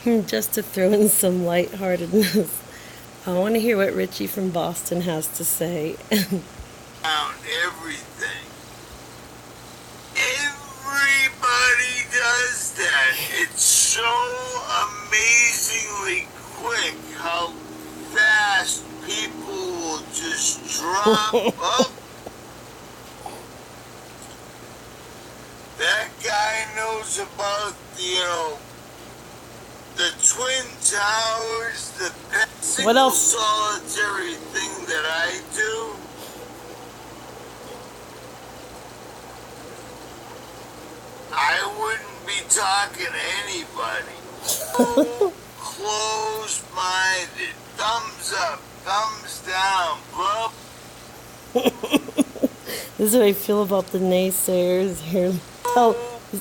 Just to throw in some lightheartedness, I want to hear what Richie from Boston has to say. Found everything. Everybody does that. It's so amazingly quick how fast people will just drop up. That guy knows about, the Twin Towers, the What single else? solitary thing that I do. I wouldn't be talking to anybody. So close-minded, thumbs up, thumbs down, blah. This is what I feel about the naysayers here. Oh,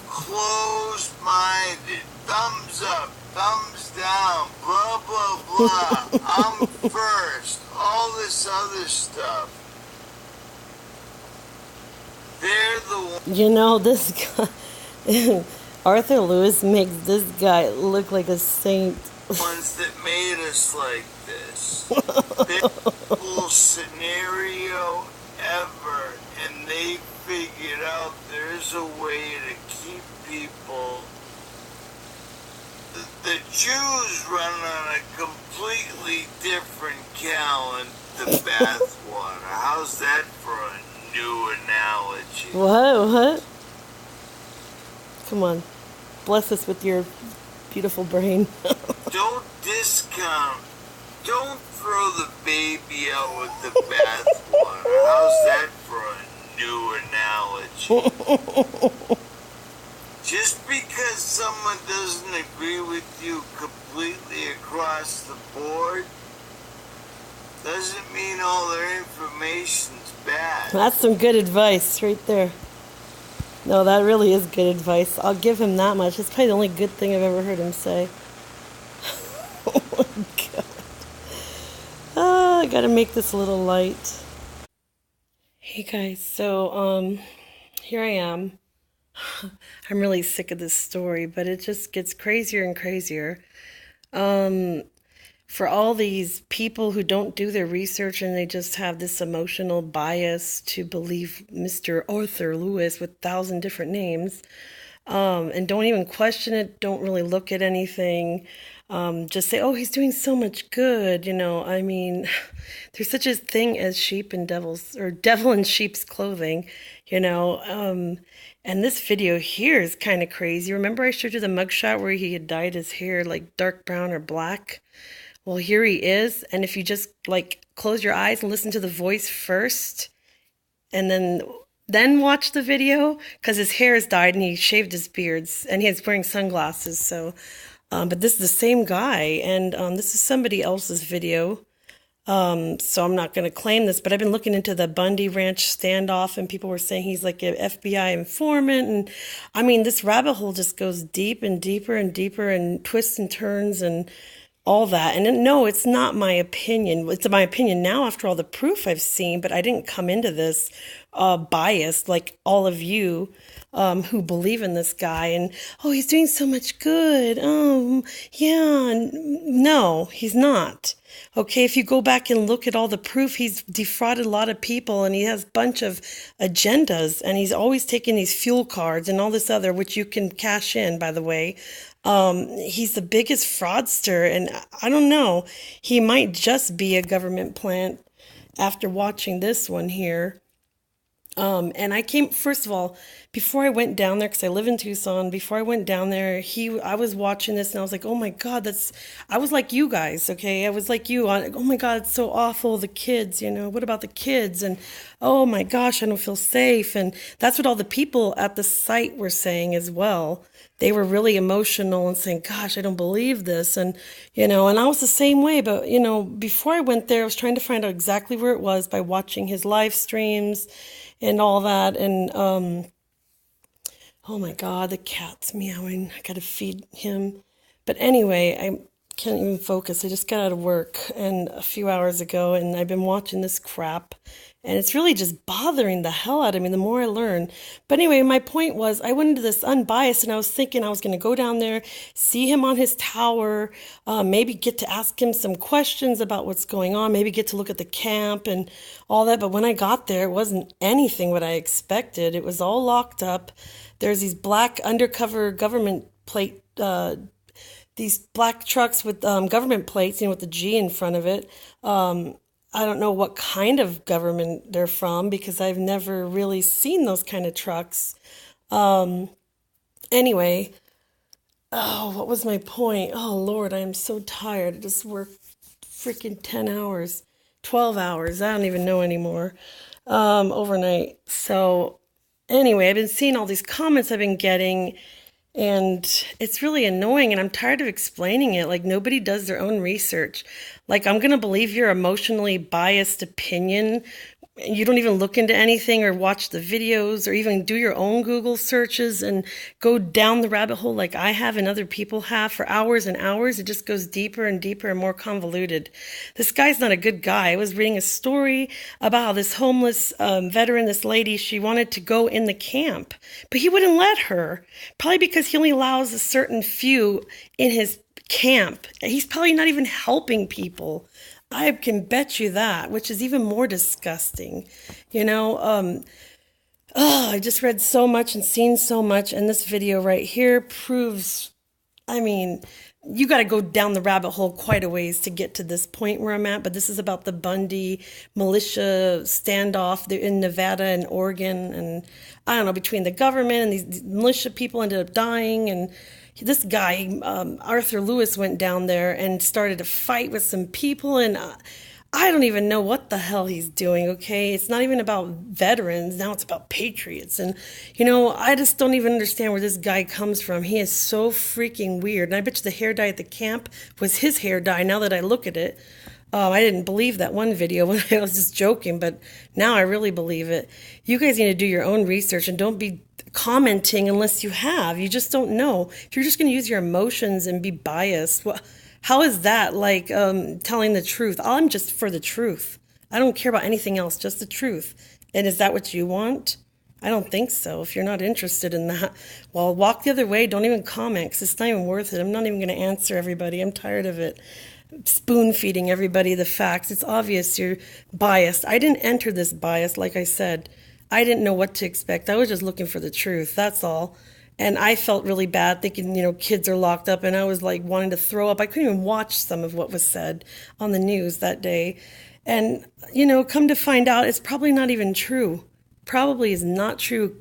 Closed-minded, thumbs up, thumbs down, blah, blah, blah. I'm first, all this other stuff. They're the this guy, Arthur Lewis makes this guy look like a saint. ones that made us like this. Best scenario ever, and they figured out there's a way to keep people. The Jews run on a completely different calendar, the bathwater. How's that for a new analogy? What? Come on. Bless us with your beautiful brain. Don't discount. Don't throw the baby out with the bathwater. How's that for a new analogy? Just because someone doesn't agree with you completely across the board doesn't mean all their information's bad. That's some good advice right there. No, that really is good advice. I'll give him that much. It's probably the only good thing I've ever heard him say. Oh my God. I gotta make this a little light. Hey guys, so here I am. I'm really sick of this story, but it just gets crazier and crazier. For all these people who don't do their research and they just have this emotional bias to believe Mr. Arthur Lewis with 1,000 different names, and don't even question it, don't really look at anything, just say, oh, he's doing so much good, I mean, there's such a thing as sheep and devils, or devil in sheep's clothing, and this video here is kind of crazy. Remember I showed you the mugshot where he had dyed his hair like dark brown or black? Well, here he is, and if you just like close your eyes and listen to the voice first, and then watch the video, because his hair is dyed and he shaved his beards and he's wearing sunglasses. So, but this is the same guy, and this is somebody else's video. So I'm not going to claim this, but I've been looking into the Bundy Ranch standoff, and people were saying he's like an FBI informant, and I mean this rabbit hole just goes deep and deeper and deeper and twists and turns and all that. And no, it's not my opinion. It's my opinion now after all the proof I've seen, but I didn't come into this biased like all of you who believe in this guy and, oh, he's doing so much good. Yeah, no, he's not. Okay, if you go back and look at all the proof, he's defrauded a lot of people and he has a bunch of agendas, and he's always taking these fuel cards and all this other, which you can cash in, by the way. He's the biggest fraudster, and I don't know, he might just be a government plant after watching this one here. And I came, first of all, before I went down there, because I live in Tucson, before I went down there, I was watching this and I was like, oh my God, I was like you guys, okay? I was like you on, oh my God, it's so awful, the kids, what about the kids? And oh my gosh, I don't feel safe. And that's what all the people at the site were saying as well. They were really emotional and saying, gosh, I don't believe this. And, and I was the same way. But, before I went there, I was trying to find out exactly where it was by watching his live streams and all that. And, oh my God, the cat's meowing. I got to feed him. But anyway, I can't even focus. I just got out of work and a few hours ago, and I've been watching this crap, and it's really just bothering the hell out of me the more I learn. But anyway, my point was I went into this unbiased, and I was thinking I was going to go down there, see him on his tower, maybe get to ask him some questions about what's going on, maybe get to look at the camp and all that. But when I got there, it wasn't anything what I expected. It was all locked up. There's these black undercover government plate these black trucks with government plates, with the G in front of it. I don't know what kind of government they're from because I've never really seen those kind of trucks. Anyway, oh, what was my point? Oh, Lord, I am so tired. I just worked freaking 10 hours, 12 hours. I don't even know anymore, overnight. So anyway, I've been seeing all these comments I've been getting, and it's really annoying, and I'm tired of explaining it. Like, nobody does their own research. Like, I'm going to believe your emotionally biased opinion. You don't even look into anything or watch the videos or even do your own Google searches and go down the rabbit hole like I have and other people have for hours and hours. It just goes deeper and deeper and more convoluted. This guy's not a good guy. I was reading a story about how this homeless veteran, this lady, she wanted to go in the camp, but he wouldn't let her, probably because he only allows a certain few in his camp. He's probably not even helping people. I can bet you that, which is even more disgusting. I just read so much and seen so much, and this video right here proves, I mean, you got to go down the rabbit hole quite a ways to get to this point where I'm at, but this is about the Bundy militia standoff in Nevada and Oregon, and I don't know, between the government and these militia people ended up dying, and this guy, Arthur Lewis, went down there and started a fight with some people, and I don't even know what the hell he's doing, okay? It's not even about veterans. Now it's about patriots. And, I just don't even understand where this guy comes from. He is so freaking weird. And I bet you the hair dye at the camp was his hair dye now that I look at it. I didn't believe that one video when I was just joking, but now I really believe it. You guys need to do your own research and don't be commenting unless you have. You just don't know. If you're just going to use your emotions and be biased, well, how is that like telling the truth? I'm just for the truth. I don't care about anything else, just the truth. And is that what you want? I don't think so. If you're not interested in that, well, walk the other way. Don't even comment because it's not even worth it. I'm not even going to answer everybody. I'm tired of it. Spoon feeding everybody the facts. It's obvious you're biased. I didn't enter this bias, like I said. I didn't know what to expect. I was just looking for the truth. That's all. And I felt really bad thinking, kids are locked up, and I was like wanting to throw up. I couldn't even watch some of what was said on the news that day. And, come to find out, it's probably not even true. Probably is not true.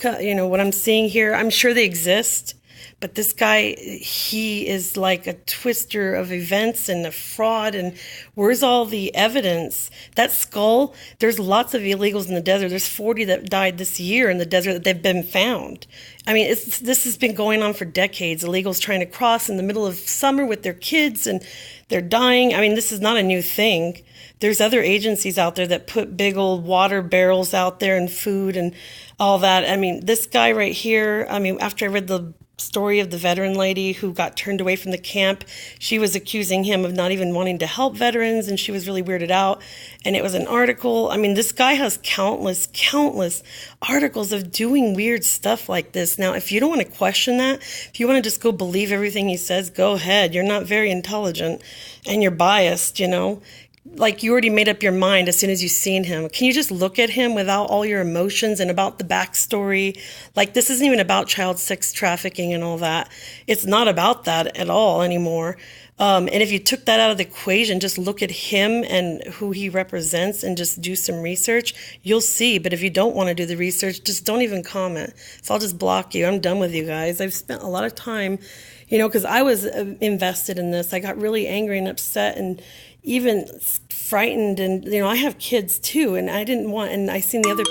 What I'm seeing here, I'm sure they exist. But this guy, he is like a twister of events and a fraud. And where's all the evidence? That skull, there's lots of illegals in the desert. There's 40 that died this year in the desert that they've been found. I mean, this has been going on for decades. Illegals trying to cross in the middle of summer with their kids and they're dying. I mean, this is not a new thing. There's other agencies out there that put big old water barrels out there and food and all that. I mean, this guy right here, after I read the story of the veteran lady who got turned away from the camp, she was accusing him of not even wanting to help veterans, and she was really weirded out. And it was an article. This guy has countless articles of doing weird stuff like this. Now, if you don't want to question that, if you want to just go believe everything he says, go ahead. You're not very intelligent and you're biased, like you already made up your mind as soon as you seen him. Can you just look at him without all your emotions and about the backstory? Like, this isn't even about child sex trafficking and all that. It's not about that at all anymore. And if you took that out of the equation, just look at him and who he represents and just do some research, you'll see. But if you don't want to do the research, just don't even comment. So I'll just block you. I'm done with you guys. I've spent a lot of time, because I was invested in this. I got really angry and upset and even frightened, and I have kids too, and I didn't want, and I seen the other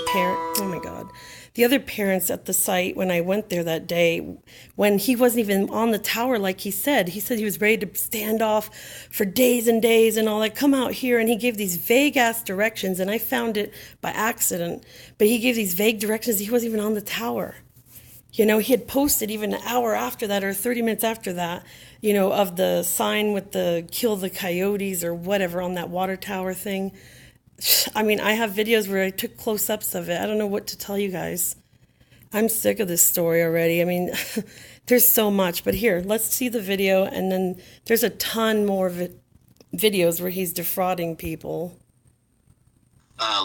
the other parents at the site when I went there that day, when he wasn't even on the tower like he said he was ready to stand off for days and days and all that, come out here, and he gave these vague ass directions, and I found it by accident, but he gave these vague directions. He wasn't even on the tower. He had posted even an hour after that or 30 minutes after that, you know, of the sign with the kill the coyotes or whatever on that water tower thing. I mean, I have videos where I took close-ups of it. I don't know what to tell you guys. I'm sick of this story already. I mean, there's so much. But here, let's see the video, and then there's a ton more videos where he's defrauding people.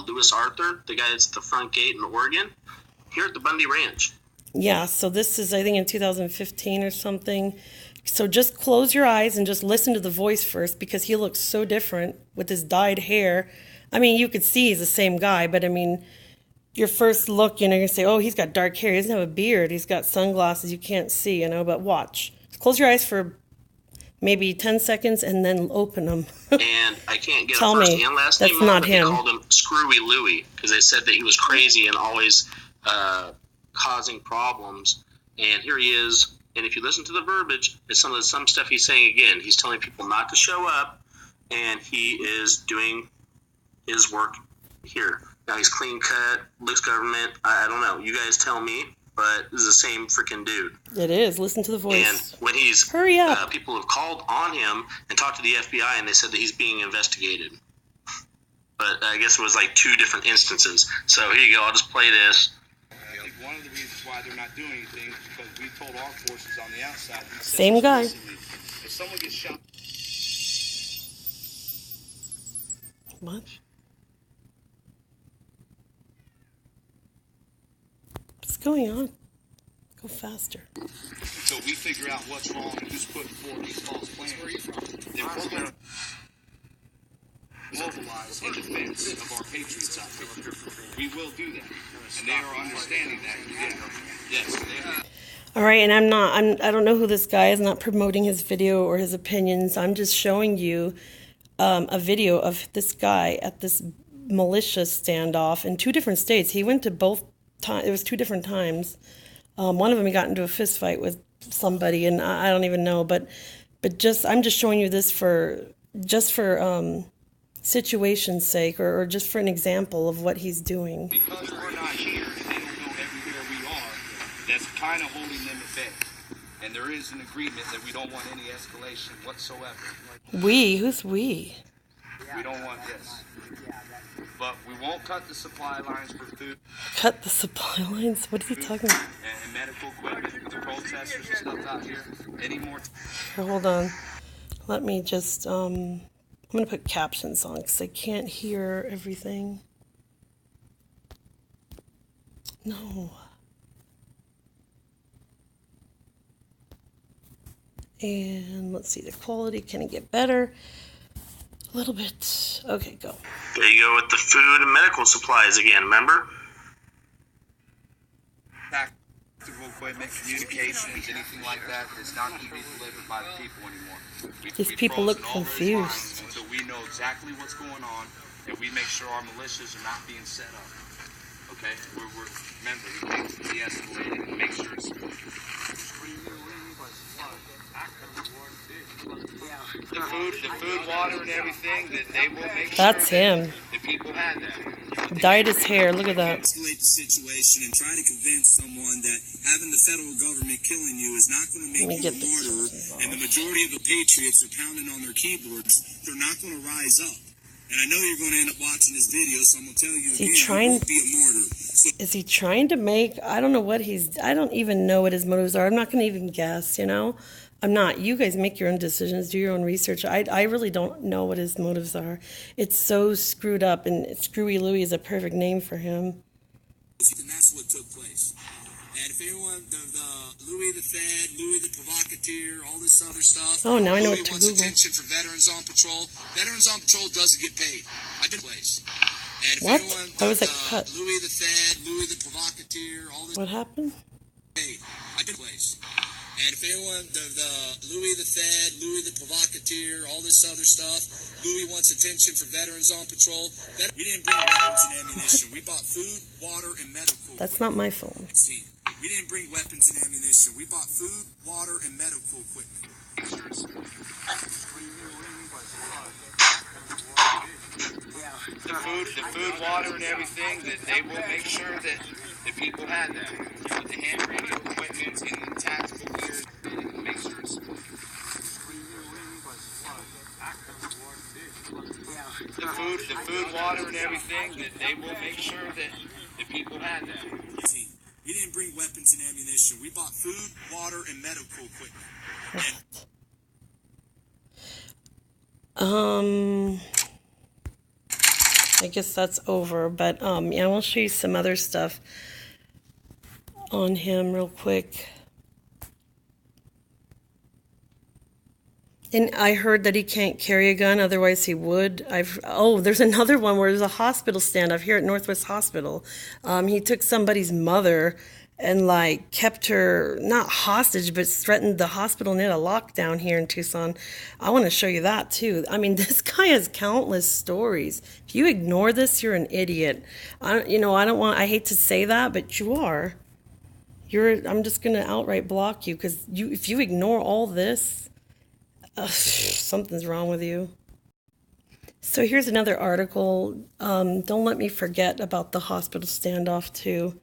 Lewis Arthur, the guy that's at the front gate in Oregon, here at the Bundy Ranch. Yeah, so this is, I think, in 2015 or something. So just close your eyes and just listen to the voice first, because he looks so different with his dyed hair. I mean, you could see he's the same guy, but I mean, your first look, you know, you're going to say, oh, he's got dark hair. He doesn't have a beard. He's got sunglasses. You can't see, you know, but watch. Close your eyes for maybe 10 seconds and then open them. And I can't get Tell a first me, and last that's name, not but him. They called him Screwy Louie because they said that he was crazy and always causing problems. And here he is. And if you listen to the verbiage, it's some stuff he's saying again. He's telling people not to show up, and he is doing his work here. Now he's clean cut, looks government. I don't know. You guys tell me, but this is the same freaking dude. It is. Listen to the voice. And when he's hurry up, people have called on him and talked to the FBI, and they said that he's being investigated. But I guess it was like 2 different instances. So here you go. I'll just play this. I think one of the reasons why they're not doing anything is because we told our forces on the outside. Same guy. If someone gets shot. What? What's going on? Go faster. Until we figure out what's wrong and who's putting forward these false plans. Where are you from? Then we're going to mobilize in defense of our patriots out there. We will do that. And they are understanding that. Yes, they are. All right, and I don't know who this guy is. I'm not promoting his video or his opinions. I'm just showing you a video of this guy at this militia standoff in 2 different states. He went to both times. It was 2 different times. One of them he got into a fist fight with somebody, and I don't even know. But I'm just showing you this for situation's sake, or just for an example of what he's doing. Because we're not here and they don't know everywhere we are, that's kind of holding them at bay. And there is an agreement that we don't want any escalation whatsoever. We? Who's we? We don't want this. But we won't cut the supply lines for food. Cut the supply lines? What is he talking about? And medical equipment for the protesters and stuff out here. Any more? Here, hold on. Let me just, I'm going to put captions on because I can't hear everything. No. And let's see, the quality, can it get better? A little bit. Okay, go. There you go with the food and medical supplies again, remember? Tactical equipment, communications, anything like that is not going to be delivered by the people anymore. These people look confused. Until we know exactly what's going on and we make sure our militias are not being set up. Okay? Remember, we need to de-escalate it and make sure it's... The food, water, and everything, that they will make sure That's him. the people had that. Dyed his hair. Look at that. Escalate the situation and try to convince someone that having the federal government killing you is not going to make you a martyr, and the majority of the patriots are pounding on their keyboards. They're not going to rise up. And I know you're going to end up watching this video, so I'm going to tell you again, you won't be a martyr. So Is he trying to make, I don't know what I don't even know what his motives are. I'm not going to even guess, you know? I'm not. You guys make your own decisions, do your own research. I really don't know what his motives are. It's so screwed up, and Screwy Louie is a perfect name for him. and that's what took place. And if anyone, the Louis the Fed, Louis the Provocateur, all this other stuff. Oh, now I know Louis what to wants Google. attention for Veterans on Patrol. Veterans on Patrol doesn't get paid. I did place. And if What? anyone, Why was that cut? Louis the Fed, Louis the Provocateur, all this What happened? paid. I did place. And if anyone, the Louis the Fed, Louis the Provocateur, all this other stuff, Louis wants attention for Veterans on Patrol. We didn't bring weapons and ammunition. We bought food, water, and medical. That's not my phone. See, we didn't bring weapons and ammunition. We bought food, water, and medical equipment. The food, water, and everything, that they will make sure that the people had that. The hand radio equipment and the tactical gear, make sure it's the food, water, and everything, that they will make sure that the people had that. We didn't bring weapons and ammunition. We bought food, water, and medical equipment. I guess that's over, but yeah, I will show you some other stuff on him real quick. And I heard that he can't carry a gun, otherwise he would. There's another one where there's a hospital standoff here at Northwest Hospital. He took somebody's mother and like kept her not hostage, but threatened the hospital and did a lockdown here in Tucson. I want to show you that too. I mean, this guy has countless stories. If you ignore this, you're an idiot. I hate to say that, but you are. I'm just gonna outright block you because if you ignore all this. Something's wrong with you. So here's another article. Don't let me forget about the hospital standoff too.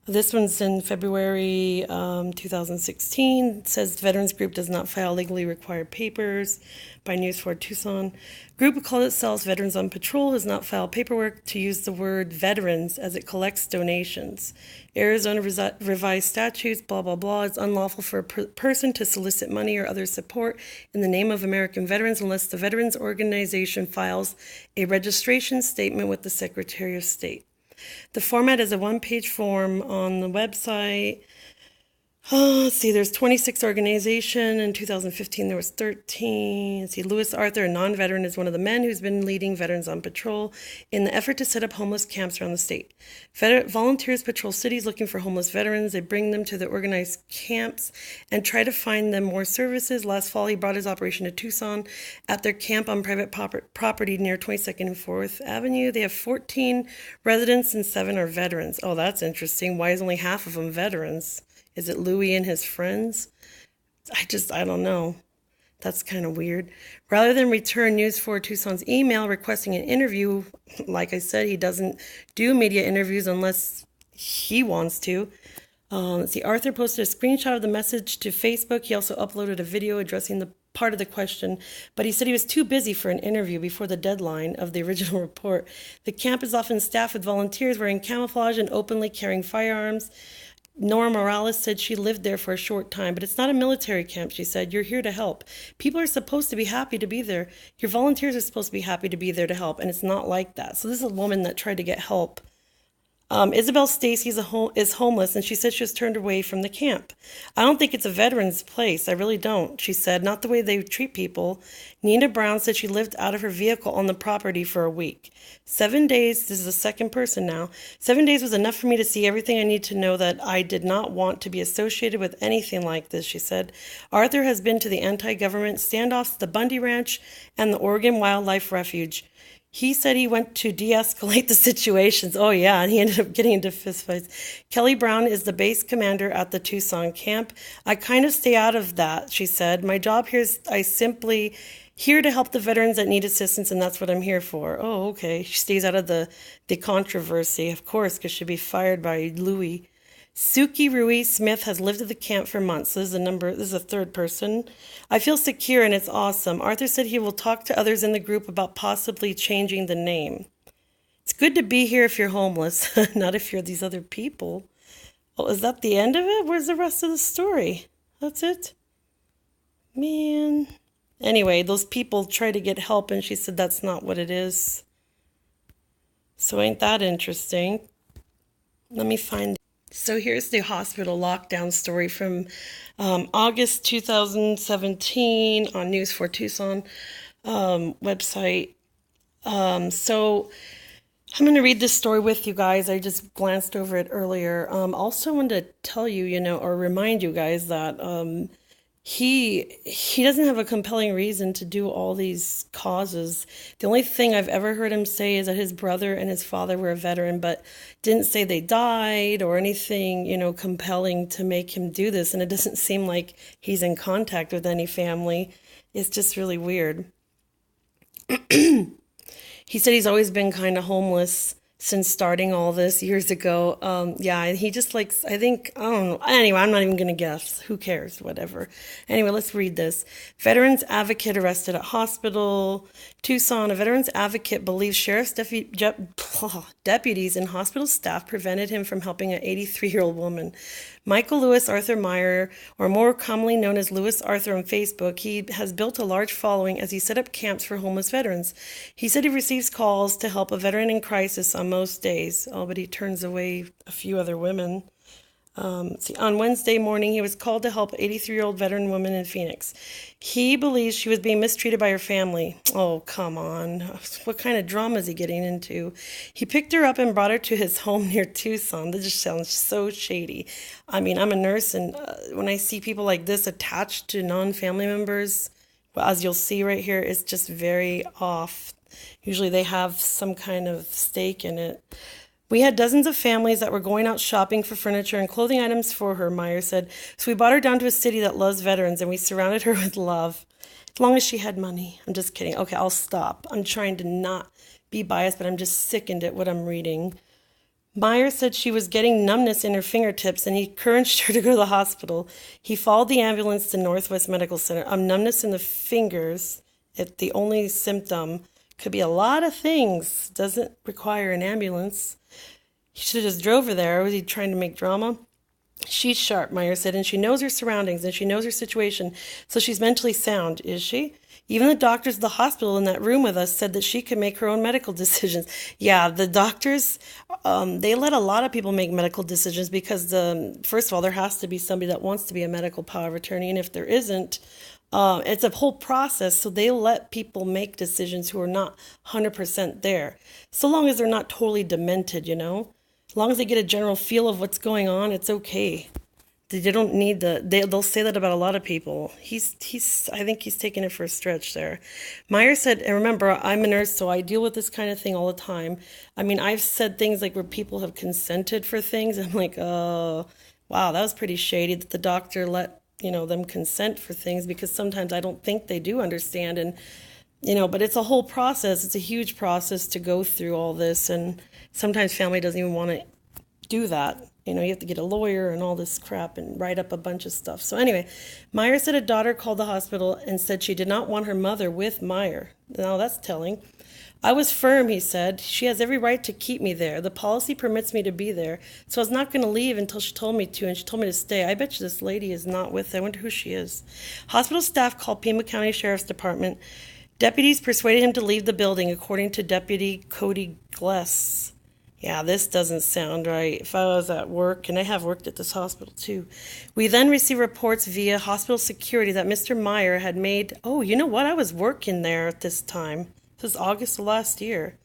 This one's in February 2016. It says Veterans Group does not file legally required papers by News 4 Tucson. Group calls itself Veterans on Patrol has not filed paperwork to use the word veterans as it collects donations. Arizona revised statutes, blah, blah, blah. It's unlawful for a person to solicit money or other support in the name of American veterans unless the veterans organization files a registration statement with the Secretary of State. The format is a one-page form on the website. Let's see, there's 26 organizations. In 2015, there was 13. Let's see, Lewis Arthur, a non-veteran, is one of the men who's been leading Veterans on Patrol in the effort to set up homeless camps around the state. Volunteers patrol cities looking for homeless veterans. They bring them to the organized camps and try to find them more services. Last fall, he brought his operation to Tucson at their camp on private property near 22nd and 4th Avenue. They have 14 residents and 7 are veterans. Oh, that's interesting. Why is only half of them veterans? Is it Louis and his friends? I don't know. That's kind of weird. Rather than return News 4 Tucson's email requesting an interview, like I said, he doesn't do media interviews unless he wants to. Let's see, Arthur posted a screenshot of the message to Facebook. He also uploaded a video addressing the part of the question, but he said he was too busy for an interview before the deadline of the original report. The camp is often staffed with volunteers wearing camouflage and openly carrying firearms. Nora Morales said she lived there for a short time, but it's not a military camp, she said. You're here to help. People are supposed to be happy to be there. Your volunteers are supposed to be happy to be there to help, and it's not like that. So this is a woman that tried to get help. Isabel Stacy is homeless, and she said she was turned away from the camp. I don't think it's a veteran's place. I really don't, she said. Not the way they treat people. Nina Brown said she lived out of her vehicle on the property for a week. 7 days, this is the second person now, 7 days was enough for me to see everything I need to know that I did not want to be associated with anything like this, she said. Arthur has been to the anti-government standoffs, the Bundy Ranch, and the Oregon Wildlife Refuge. He said he went to de-escalate the situations. Oh, yeah, and he ended up getting into fistfights. Kelly Brown is the base commander at the Tucson camp. I kind of stay out of that, she said. My job here is I simply here to help the veterans that need assistance, and that's what I'm here for. Oh, okay. She stays out of the controversy, of course, because she'd be fired by Louis. Suki Ruiz Smith has lived at the camp for months. This is a third person. I feel secure and it's awesome. Arthur said he will talk to others in the group about possibly changing the name. It's good to be here if you're homeless, not if you're these other people. Oh, is that the end of it? Where's the rest of the story? That's it? Man. Anyway, those people try to get help and she said that's not what it is. So ain't that interesting? Let me find. So here's the hospital lockdown story from August 2017 on News 4 Tucson website. So I'm going to read this story with you guys. I just glanced over it earlier. Also wanted to tell you, or remind you guys that he doesn't have a compelling reason to do all these causes. The only thing I've ever heard him say is that his brother and his father were a veteran, but didn't say they died or anything, compelling to make him do this. And it doesn't seem like he's in contact with any family. It's just really weird. He said he's always been kind of homeless since starting all this years ago. Yeah, he just likes, I think, I don't know. Anyway, I'm not even going to guess. Who cares? Whatever. Anyway, let's read this. Veterans advocate arrested at hospital. Tucson, a veterans advocate believes deputies and hospital staff prevented him from helping an 83-year-old woman. Michael Lewis Arthur Meyer, or more commonly known as Lewis Arthur on Facebook, he has built a large following as he set up camps for homeless veterans. He said he receives calls to help a veteran in crisis on most days. Oh, but he turns away a few other women. On Wednesday morning, he was called to help an 83-year-old veteran woman in Phoenix. He believes she was being mistreated by her family. Oh, come on. What kind of drama is he getting into? He picked her up and brought her to his home near Tucson. That just sounds so shady. I mean, I'm a nurse, and when I see people like this attached to non-family members, well, as you'll see right here, it's just very off. Usually they have some kind of stake in it. We had dozens of families that were going out shopping for furniture and clothing items for her, Meyer said. So we brought her down to a city that loves veterans, and we surrounded her with love. As long as she had money. I'm just kidding. Okay, I'll stop. I'm trying to not be biased, but I'm just sickened at what I'm reading. Meyer said she was getting numbness in her fingertips, and he encouraged her to go to the hospital. He followed the ambulance to Northwest Medical Center. Numbness in the fingers, if the only symptom, could be a lot of things. Doesn't require an ambulance. He should have just drove her there. Was he trying to make drama? She's sharp, Meyer said, and she knows her surroundings and she knows her situation, so she's mentally sound, is she? Even the doctors at the hospital in that room with us said that she could make her own medical decisions. Yeah, the doctors, they let a lot of people make medical decisions because, first of all, there has to be somebody that wants to be a medical power of attorney, and if there isn't, it's a whole process, so they let people make decisions who are not 100% there, so long as they're not totally demented, you know? As long as they get a general feel of what's going on, it's okay. They don't need they'll say that about a lot of people. I think he's taking it for a stretch there. Meyer said, and remember, I'm a nurse, so I deal with this kind of thing all the time. I mean, I've said things like where people have consented for things. I'm like, oh, wow, that was pretty shady that the doctor let, them consent for things, because sometimes I don't think they do understand. And, but it's a whole process. It's a huge process to go through all this. And sometimes family doesn't even want to do that. You have to get a lawyer and all this crap and write up a bunch of stuff. So anyway, Meyer said a daughter called the hospital and said she did not want her mother with Meyer. Now that's telling. I was firm, he said. She has every right to keep me there. The policy permits me to be there. So I was not going to leave until she told me to, and she told me to stay. I bet you this lady is not with her. I wonder who she is. Hospital staff called Pima County Sheriff's Department. Deputies persuaded him to leave the building, according to Deputy Cody Gless. Yeah, this doesn't sound right. If I was at work, and I have worked at this hospital too. We then received reports via hospital security that Mr. Meyer had made, oh, you know what? I was working there at this time. This was August of last year.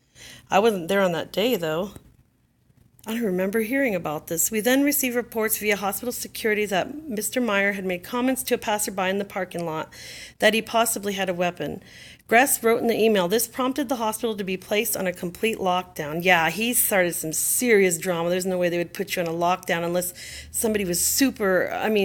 I wasn't there on that day, though. I don't remember hearing about this. We then received reports via hospital security that Mr. Meyer had made comments to a passerby in the parking lot that he possibly had a weapon. Gress wrote in the email, this prompted the hospital to be placed on a complete lockdown. Yeah, he started some serious drama. There's no way they would put you on a lockdown unless somebody was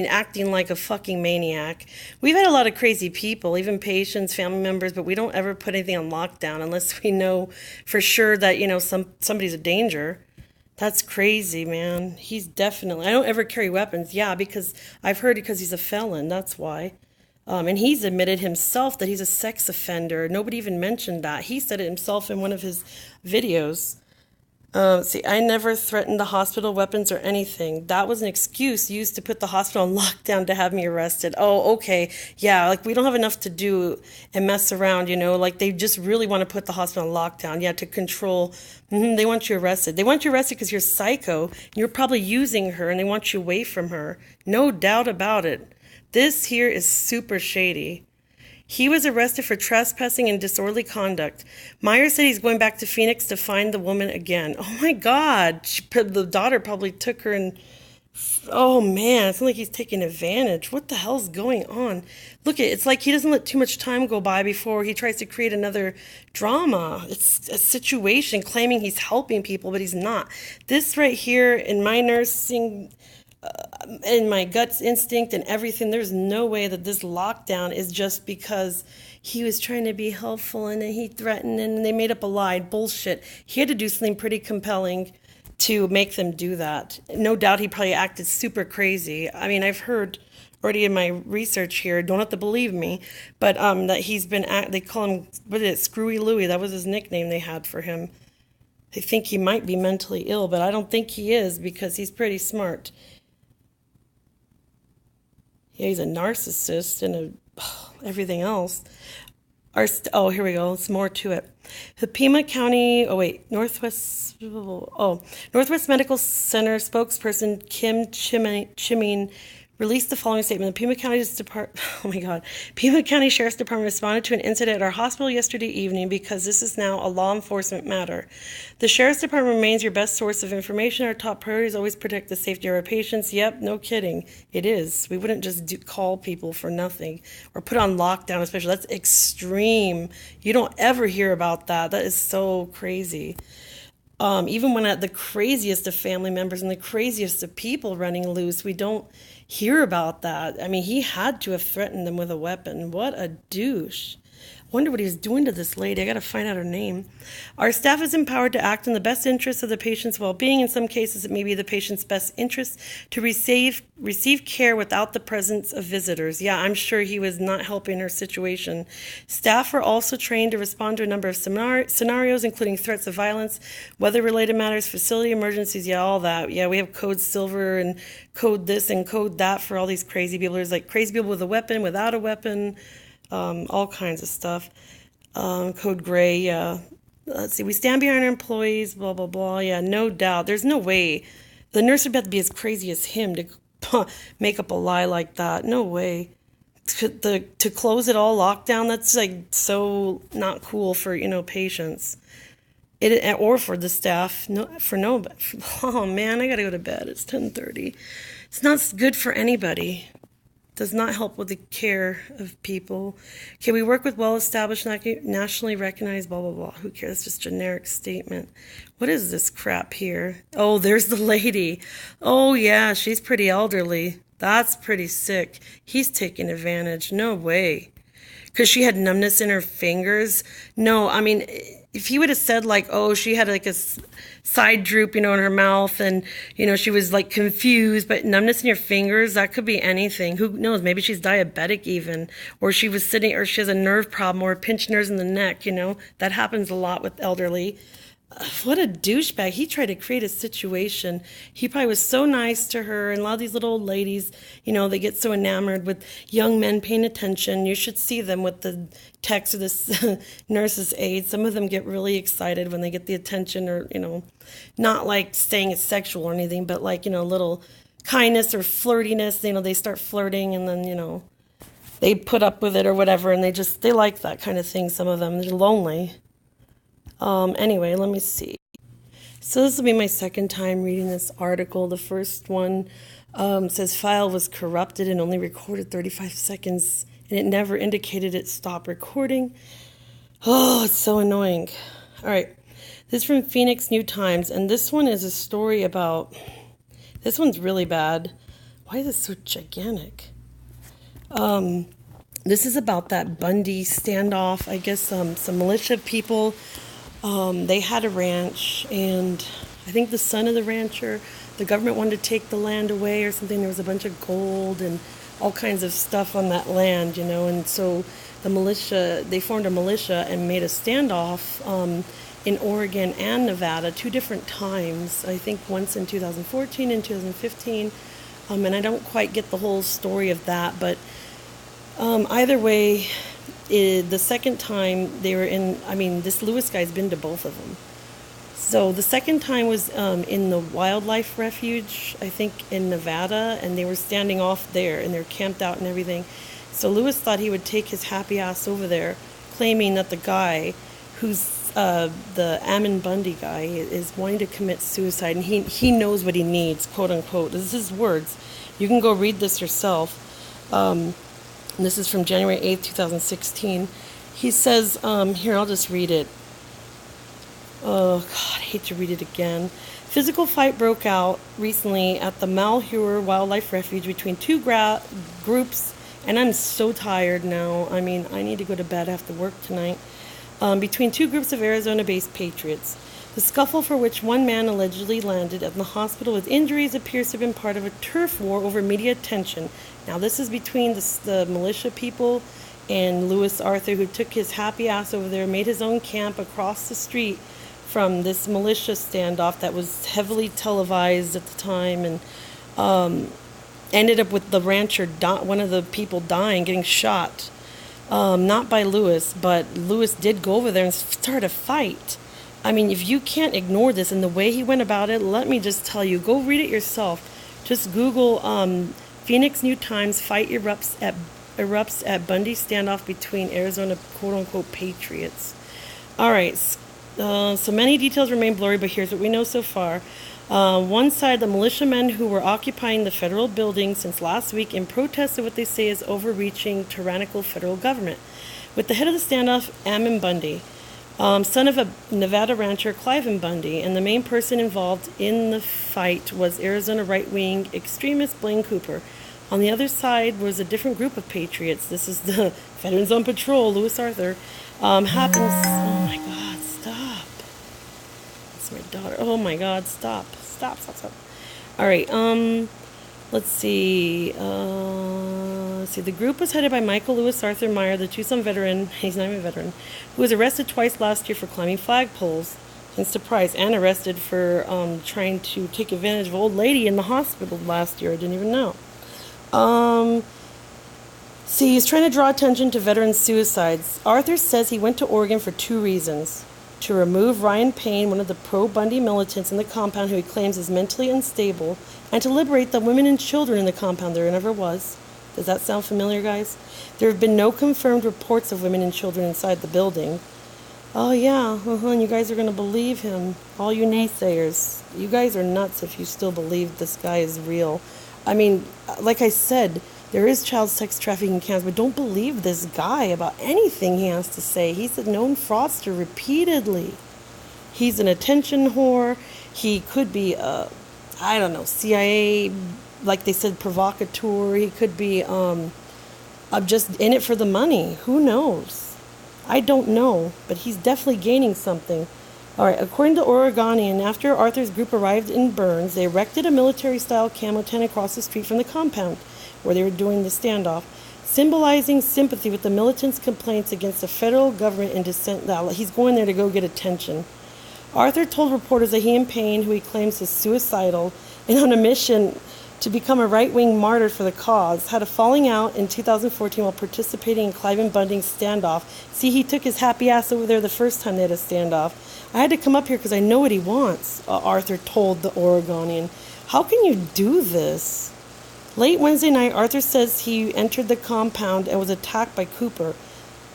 acting like a fucking maniac. We've had a lot of crazy people, even patients, family members, but we don't ever put anything on lockdown unless we know for sure that, somebody's a danger. That's crazy, man. He's definitely, I don't ever carry weapons. Yeah, because I've heard because he's a felon. That's why. And he's admitted himself that he's a sex offender. Nobody even mentioned that. He said it himself in one of his videos. I never threatened the hospital weapons or anything. That was an excuse used to put the hospital on lockdown to have me arrested. Oh, okay. Yeah, we don't have enough to do and mess around, they just really want to put the hospital on lockdown. Yeah, to control. They want you arrested. They want you arrested because you're psycho. You're probably using her and they want you away from her. No doubt about it. This here is super shady. He was arrested for trespassing and disorderly conduct. Meyer said he's going back to Phoenix to find the woman again. Oh my God. The daughter probably took her and... Oh man, it's like he's taking advantage. What the hell's going on? Look, it's like he doesn't let too much time go by before he tries to create another drama. It's a situation claiming he's helping people, but he's not. This right here in my nursing... and my gut instinct and everything, there's no way that this lockdown is just because he was trying to be helpful and then he threatened and they made up a lie. Bullshit. He had to do something pretty compelling to make them do that. No doubt he probably acted super crazy. I mean, I've heard already in my research here, don't have to believe me, but that he's been, they call him, what is it, Screwy Louie, that was his nickname they had for him. They think he might be mentally ill, but I don't think he is because he's pretty smart. Yeah, he's a narcissist and everything else. Here we go. It's more to it. The Pima County, Northwest Medical Center spokesperson Kim Chiming released the following statement. The Pima County Sheriff's Department responded to an incident at our hospital yesterday evening because this is now a law enforcement matter. The Sheriff's Department remains your best source of information. Our top priority is always protect the safety of our patients. Yep, no kidding. It is. We wouldn't just call people for nothing or put on lockdown, especially. That's extreme. You don't ever hear about that. That is so crazy. Even when at the craziest of family members and the craziest of people running loose, we don't hear about that. I mean, he had to have threatened them with a weapon. What a douche. Wonder what he was doing to this lady. I got to find out her name. Our staff is empowered to act in the best interest of the patient's well-being. In some cases, it may be the patient's best interest to receive care without the presence of visitors. Yeah, I'm sure he was not helping her situation. Staff are also trained to respond to a number of scenarios, including threats of violence, weather-related matters, facility emergencies, all that. Yeah, we have code silver and code this and code that for all these crazy people. There's like crazy people with a weapon, without a weapon. All kinds of stuff. Code gray, yeah. Let's see, we stand behind our employees, blah, blah, blah. Yeah, no doubt. There's no way. The nurse would have to be as crazy as him to make up a lie like that. No way. To close it all, lockdown, that's like so not cool for, patients. Or for the staff. Oh man, I gotta go to bed. It's 10:30. It's not good for anybody. Does not help with the care of people. Okay, we work with well-established, nationally recognized, blah, blah, blah. Who cares? It's just a generic statement. What is this crap here? Oh, there's the lady. Oh, yeah, she's pretty elderly. That's pretty sick. He's taking advantage. No way. Because she had numbness in her fingers. No, I mean, if he would have said like, oh, she had like a side droop, in her mouth and, she was like confused, but numbness in your fingers, that could be anything. Who knows? Maybe she's diabetic even, or she was sitting, or she has a nerve problem or pinched nerves in the neck, that happens a lot with elderly. What a douchebag. He tried to create a situation. He probably was so nice to her, and a lot of these little old ladies, they get so enamored with young men paying attention. You should see them with the techs or the nurse's aide. Some of them get really excited when they get the attention, or, not like saying it's sexual or anything, but like, little kindness or flirtiness. They start flirting and then, they put up with it or whatever, and they like that kind of thing. Some of them, they're lonely. Anyway, let me see. So this will be my second time reading this article. The first one says file was corrupted and only recorded 35 seconds, and it never indicated it stopped recording. Oh, it's so annoying. All right. This is from Phoenix New Times, and this one is a story about, this one's really bad. Why is it so gigantic? This is about that Bundy standoff. I guess some militia people, they had a ranch, and I think the son of the rancher, the government wanted to take the land away or something. There was a bunch of gold and all kinds of stuff on that land, and so the militia, they formed a militia and made a standoff in Oregon and Nevada 2 different times. I think once in 2014 and 2015, and I don't quite get the whole story of that, but either way, the second time they were in, this Lewis guy's been to both of them. So the second time was in the wildlife refuge, I think in Nevada, and they were standing off there, and they're camped out and everything. So Lewis thought he would take his happy ass over there, claiming that the guy who's the Ammon Bundy guy is wanting to commit suicide, and he knows what he needs, quote unquote. This is his words. You can go read this yourself. This is from January 8th, 2016. He says, here, I'll just read it. Oh, God, I hate to read it again. Physical fight broke out recently at the Malheur Wildlife Refuge between 2 groups And I'm so tired now. I mean, I need to go to bed. I have to work tonight. Between two groups of Arizona-based patriots. The scuffle, for which one man allegedly landed at the hospital with injuries, appears to have been part of a turf war over media attention. Now, this is between the militia people and Louis Arthur, who took his happy ass over there, made his own camp across the street from this militia standoff that was heavily televised at the time, and ended up with the rancher, one of the people dying, getting shot. Not by Lewis, but Lewis did go over there and start a fight. I mean, if you can't ignore this and the way he went about it, let me just tell you, go read it yourself. Just Google Phoenix New Times fight erupts at Bundy standoff between Arizona quote-unquote patriots. All right, so many details remain blurry, but here's what we know so far. One side, the militiamen who were occupying the federal building since last week in protest of what they say is overreaching, tyrannical federal government. With the head of the standoff, Ammon Bundy, son of a Nevada rancher, Cliven Bundy, and the main person involved in the fight was Arizona right-wing extremist Blaine Cooper. On the other side was a different group of patriots. This is the Veterans on Patrol, Louis Arthur. Oh my God, stop. That's my daughter. Oh my God, stop. All right, let's see. The group was headed by Michael Louis Arthur Meyer, the Tucson veteran, he's not even a veteran, who was arrested twice last year for climbing flagpoles. And surprise, and arrested for trying to take advantage of an old lady in the hospital last year. I didn't even know. He's trying to draw attention to veteran suicides. Arthur says he went to Oregon for two reasons. To remove Ryan Payne, one of the pro-Bundy militants in the compound who he claims is mentally unstable, and to liberate the women and children in the compound. There never was. Does that sound familiar, guys? There have been no confirmed reports of women and children inside the building. Oh, yeah, and you guys are going to believe him. All you naysayers. You guys are nuts if you still believe this guy is real. I mean, like I said, there is child sex trafficking camps, but don't believe this guy about anything he has to say. He's a known fraudster repeatedly. He's an attention whore. He could be CIA, like they said, provocateur. He could be just in it for the money. Who knows? I don't know, but he's definitely gaining something. All right, according to Oregonian, after Arthur's group arrived in Burns, they erected a military-style camo tent across the street from the compound where they were doing the standoff, symbolizing sympathy with the militants' complaints against the federal government in dissent. He's going there to go get attention. Arthur told reporters that he and Payne, who he claims is suicidal and on a mission to become a right-wing martyr for the cause, had a falling out in 2014 while participating in Cliven Bundy's standoff. See, he took his happy ass over there the first time they had a standoff. I had to come up here because I know what he wants, Arthur told the Oregonian. How can you do this? Late Wednesday night, Arthur says he entered the compound and was attacked by Cooper.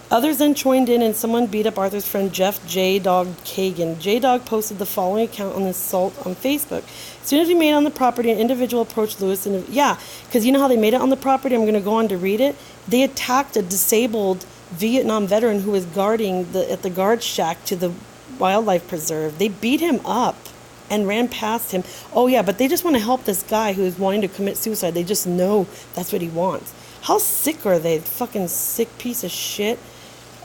Others then joined in and someone beat up Arthur's friend Jeff J-Dog Kagan. J-Dog posted the following account on the assault on Facebook. As soon as we made it on the property, an individual approached Lewis and because you know how they made it on the property? I'm going to go on to read it. They attacked a disabled Vietnam veteran who was guarding at the guard shack to the wildlife preserve. They beat him up and ran past him. Oh yeah, but they just want to help this guy who is wanting to commit suicide. They just know that's what he wants. How sick are they? Fucking sick piece of shit.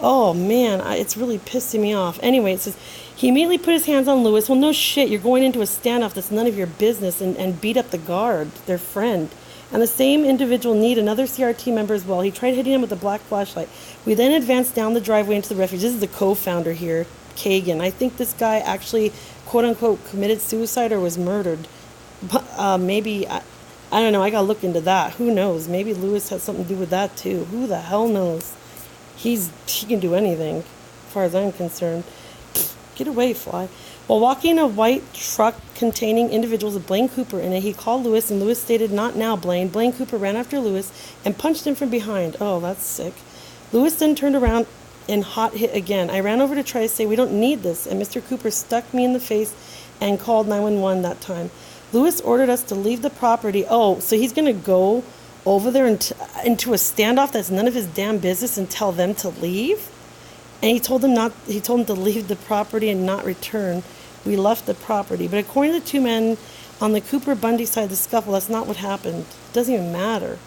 Oh man, it's really pissing me off. Anyway, it says he immediately put his hands on Lewis. Well, no shit, you're going into a standoff that's none of your business, and beat up the guard, their friend. And the same individual kneed another CRT member as well. He tried hitting him with a black flashlight. We then advanced down the driveway into the refuge. This is the co-founder here, Kagan. I think this guy actually, quote-unquote, committed suicide or was murdered. But maybe, I don't know, I gotta look into that. Who knows? Maybe Lewis has something to do with that too. Who the hell knows? He can do anything, as far as I'm concerned. Get away, fly. While walking a white truck containing individuals with Blaine Cooper in it, he called Lewis, and Lewis stated, "Not now, Blaine." Blaine Cooper ran after Lewis and punched him from behind. Oh, that's sick. Lewis then turned around and hot hit again. I ran over to try to say, "We don't need this," and Mr. Cooper stuck me in the face and called 911 that time. Lewis ordered us to leave the property. Oh, so he's going to go over there into a standoff that's none of his damn business and tell them to leave? And he told them to leave the property and not return. We left the property. But according to the two men on the Cooper Bundy side of the scuffle, that's not what happened. It doesn't even matter.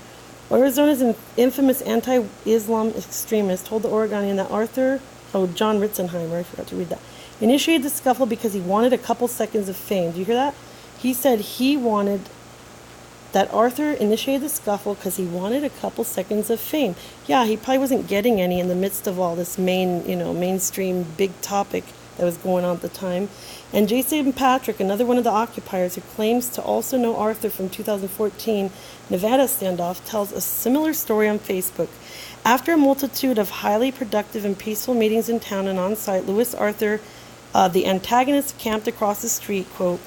Arizona's infamous anti-Islam extremist told the Oregonian that John Ritzenheimer, I forgot to read that, initiated the scuffle because he wanted a couple seconds of fame. Do you hear that? He said that Arthur initiated the scuffle because he wanted a couple seconds of fame. Yeah, he probably wasn't getting any in the midst of all this mainstream big topic that was going on at the time. And Jason Patrick, another one of the occupiers who claims to also know Arthur from 2014 Nevada standoff, tells a similar story on Facebook. After a multitude of highly productive and peaceful meetings in town and on site, Lewis Arthur, the antagonist camped across the street, quote,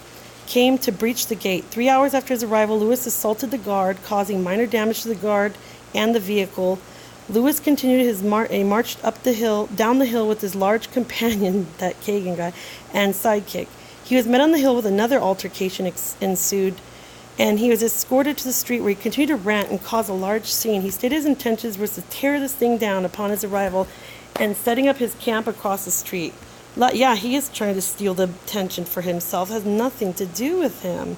came to breach the gate. 3 hours after his arrival, Lewis assaulted the guard, causing minor damage to the guard and the vehicle. Lewis continued his marched down the hill with his large companion, that Kagan guy, and sidekick. He was met on the hill with another altercation ensued, and he was escorted to the street where he continued to rant and cause a large scene. He stated his intentions was to tear this thing down upon his arrival and setting up his camp across the street. Yeah, he is trying to steal the attention for himself. It has nothing to do with him.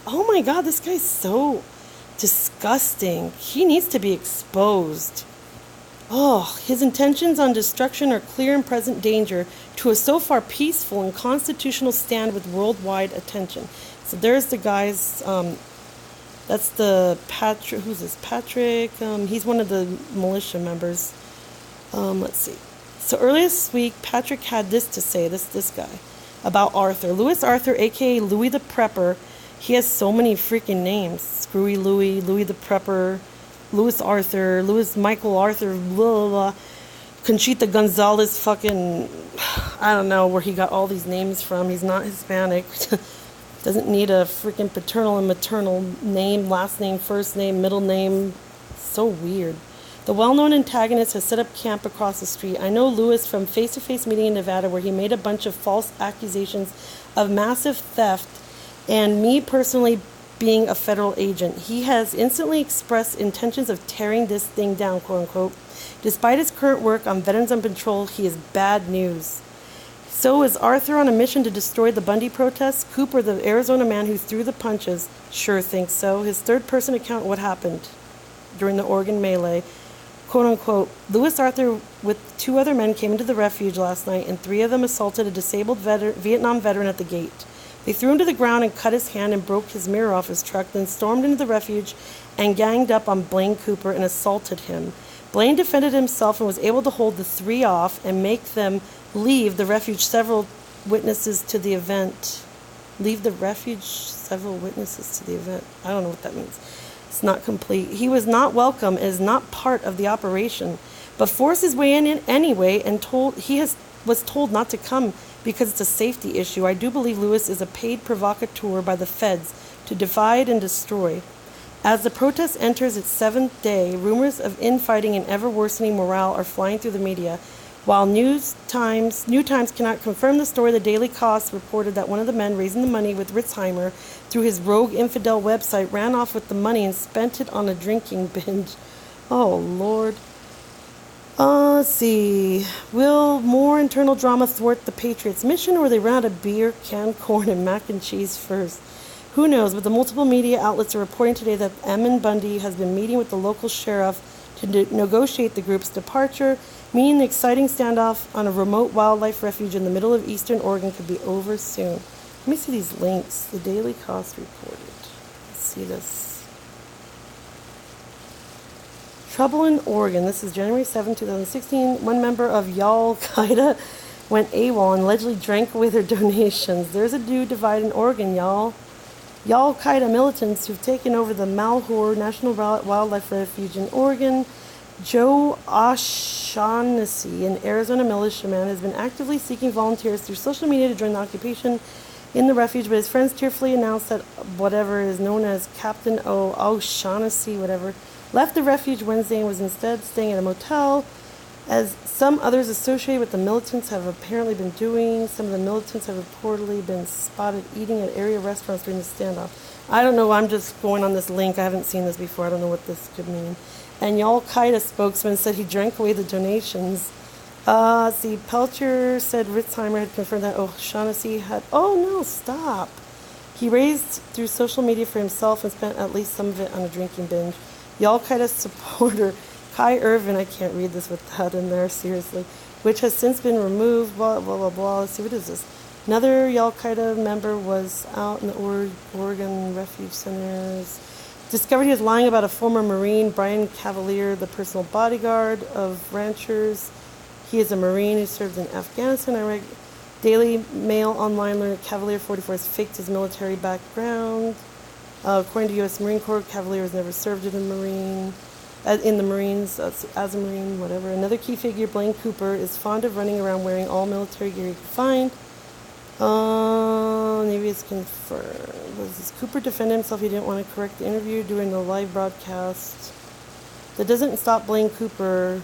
Oh my God, this guy's so disgusting. He needs to be exposed. Oh, his intentions on destruction are clear and present danger to a so far peaceful and constitutional stand with worldwide attention. So there's the guys, that's the Patrick, who's this? Patrick, he's one of the militia members. Let's see. So earlier this week, Patrick had this to say, this guy, about Arthur. Louis Arthur, a.k.a. Louis the Prepper. He has so many freaking names. Screwy Louis, Louis the Prepper, Louis Arthur, Louis Michael Arthur, blah, blah, blah. Conchita Gonzalez, fucking, I don't know where he got all these names from. He's not Hispanic. Doesn't need a freaking paternal and maternal name, last name, first name, middle name. So weird. The well-known antagonist has set up camp across the street. I know Lewis from face-to-face meeting in Nevada where he made a bunch of false accusations of massive theft and me personally being a federal agent. He has instantly expressed intentions of tearing this thing down, quote-unquote. Despite his current work on Veterans on Patrol, he is bad news. So is Arthur on a mission to destroy the Bundy protests? Cooper, the Arizona man who threw the punches, sure thinks so. His third-person account, what happened during the Oregon melee, quote-unquote, Louis Arthur with 2 other men came into the refuge last night and 3 of them assaulted a disabled Vietnam veteran at the gate. They threw him to the ground and cut his hand and broke his mirror off his truck, then stormed into the refuge and ganged up on Blaine Cooper and assaulted him. Blaine defended himself and was able to hold the 3 off and make them leave the refuge several witnesses to the event. Leave the refuge several witnesses to the event. I don't know what that means. It's not complete. He was not welcome and is not part of the operation, but forced his way in anyway and was told not to come because it's a safety issue. I do believe Lewis is a paid provocateur by the feds to divide and destroy. As the protest enters its 7th day, rumors of infighting and ever-worsening morale are flying through the media. While New Times cannot confirm the story, the Daily Kos reported that one of the men raising the money with Ritzheimer through his rogue infidel website ran off with the money and spent it on a drinking binge. Oh, Lord. Let's see. Will more internal drama thwart the Patriots' mission, or they run out of beer, canned corn, and mac and cheese first? Who knows, but the multiple media outlets are reporting today that Emmon Bundy has been meeting with the local sheriff to negotiate the group's departure, meaning the exciting standoff on a remote wildlife refuge in the middle of eastern Oregon could be over soon. Let me see these links. The Daily Kos reported. Let's see this. Trouble in Oregon. This is January 7, 2016. One member of Al-Qaeda went AWOL and allegedly drank away their donations. There's a new divide in Oregon, y'all. Al-Qaeda militants who've taken over the Malheur National Wildlife Refuge in Oregon. Joe O'Shaughnessy, an Arizona militiaman, has been actively seeking volunteers through social media to join the occupation in the refuge, but his friends tearfully announced that whatever is known as Captain O'Shaughnessy, left the refuge Wednesday and was instead staying at a motel, as some others associated with the militants have apparently been doing. Some of the militants have reportedly been spotted eating at area restaurants during the standoff. I don't know, I'm just going on this link. I haven't seen this before. I don't know what this could mean. And Al-Qaeda spokesman said he drank away the donations. See, Pelcher said Ritzheimer had confirmed that O'Shaughnessy had... Oh, no, stop. He raised through social media for himself and spent at least some of it on a drinking binge. The Al-Qaeda supporter Kai Irvin, I can't read this with that in there, seriously, which has since been removed, blah, blah, blah, blah. Let's see, what is this? Another Al-Qaeda member was out in the Oregon Refuge Centers. Discovered he was lying about a former Marine, Brian Cavalier, the personal bodyguard of ranchers. He is a Marine who served in Afghanistan, Iraq. Daily Mail Online learned that Cavalier 44 has faked his military background. According to U.S. Marine Corps, Cavalier has never served in the Marines, as a Marine, whatever. Another key figure, Blaine Cooper, is fond of running around wearing all military gear he can find. Navy is confirmed. Does Cooper defend himself? He didn't want to correct the interview during the live broadcast. That doesn't stop Blaine Cooper,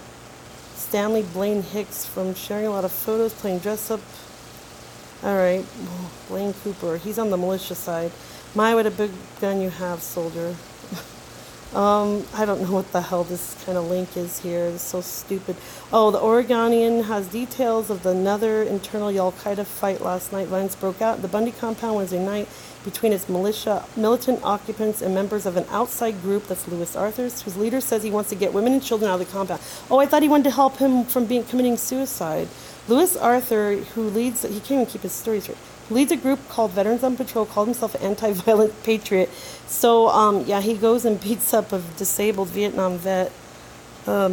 Stanley Blaine Hicks, from sharing a lot of photos, playing dress up. Alright, Blaine Cooper. He's on the militia side. My, what a big gun you have, soldier. I don't know what the hell this kind of link is here. It's so stupid. Oh, the Oregonian has details of another internal Al-Qaeda fight last night. Violence broke out at the Bundy compound Wednesday night between its militant occupants and members of an outside group, that's Louis Arthur's, whose leader says he wants to get women and children out of the compound. Oh, I thought he wanted to help him from committing suicide. Louis Arthur, who leads, he can't even keep his story straight, leads a group called Veterans on Patrol, called himself an anti-violent patriot. So, yeah, he goes and beats up a disabled Vietnam vet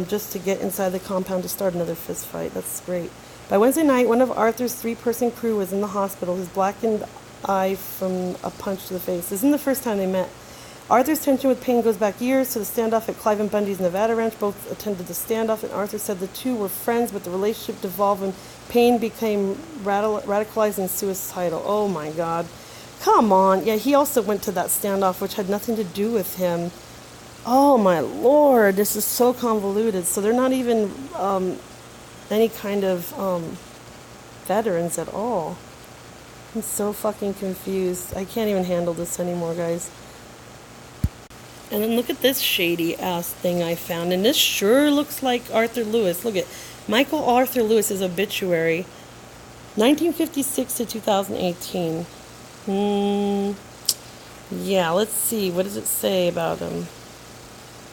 just to get inside the compound to start another fist fight. That's great. By Wednesday night, one of Arthur's 3-person crew was in the hospital, his blackened eye from a punch to the face. This isn't the first time they met. Arthur's tension with Payne goes back years to the standoff at Clive and Bundy's Nevada ranch. Both attended the standoff, and Arthur said the two were friends, but the relationship devolved when Payne became radicalized and suicidal. Oh my God. Come on. Yeah, he also went to that standoff, which had nothing to do with him. Oh my Lord, this is so convoluted. So they're not even any kind of veterans at all. I'm so fucking confused. I can't even handle this anymore, guys. And then look at this shady ass thing I found. And this sure looks like Arthur Lewis. Look at Michael Arthur Lewis's obituary. 1956 to 2018. Yeah, let's see. What does it say about him?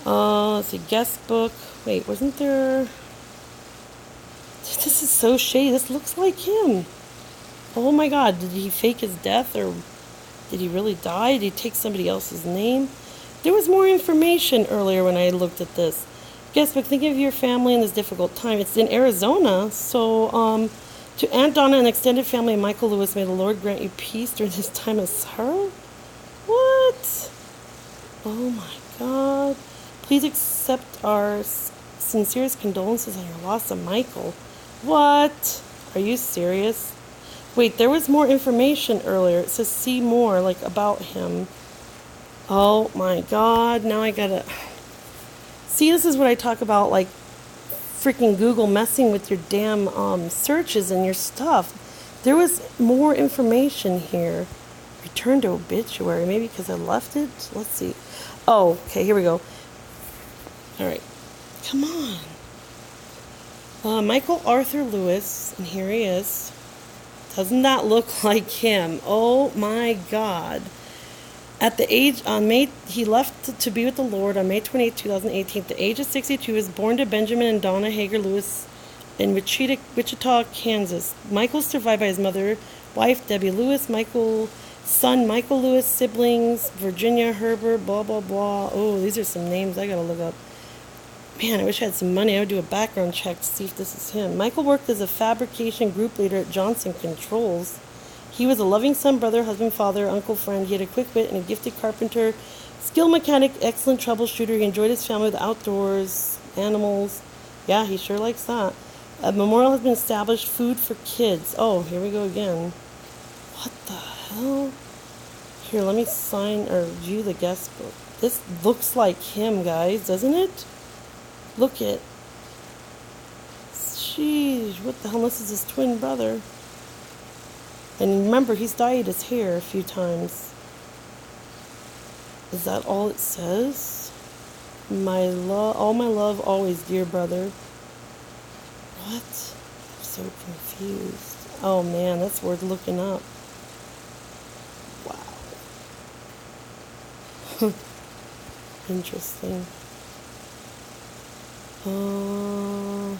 Let's see. Guest book. Wait, wasn't there... This is so shady. This looks like him. Oh my God. Did he fake his death, or did he really die? Did he take somebody else's name? There was more information earlier when I looked at this. Guest book, thinking of your family in this difficult time. It's in Arizona. So, to Aunt Donna and extended family of Michael Lewis, may the Lord grant you peace during this time of sorrow? What? Oh my God. Please accept our sincerest condolences on your loss of Michael. What? Are you serious? Wait, there was more information earlier. It says see more, like, about him. Oh my God, now I gotta... See, this is what I talk about, like, freaking Google messing with your damn searches and your stuff. There was more information here. Return to obituary, maybe because I left it? Let's see. Oh, okay, here we go. Alright, come on. Michael Arthur Lewis, and here he is. Doesn't that look like him? Oh my God. At the age, he left to be with the Lord on May 28, 2018. At the age of 62, he was born to Benjamin and Donna Hager Lewis in Wichita, Kansas. Michael was survived by his mother, wife, Debbie Lewis, son, Michael Lewis, siblings, Virginia, Herbert, blah, blah, blah. Oh, these are some names I gotta look up. Man, I wish I had some money. I would do a background check to see if this is him. Michael worked as a fabrication group leader at Johnson Controls. He was a loving son, brother, husband, father, uncle, friend. He had a quick wit and a gifted carpenter, skilled mechanic, excellent troubleshooter. He enjoyed his family, the outdoors, animals. Yeah, he sure likes that. A memorial has been established, food for kids. Oh, here we go again. What the hell? Here, let me sign or view the guest book. This looks like him, guys, doesn't it? Look it. Sheesh, what the hell? This is his twin brother. And remember, he's dyed his hair a few times. Is that all it says? All my love, always, dear brother. What? I'm so confused. Oh man, that's worth looking up. Wow. Interesting. Uh,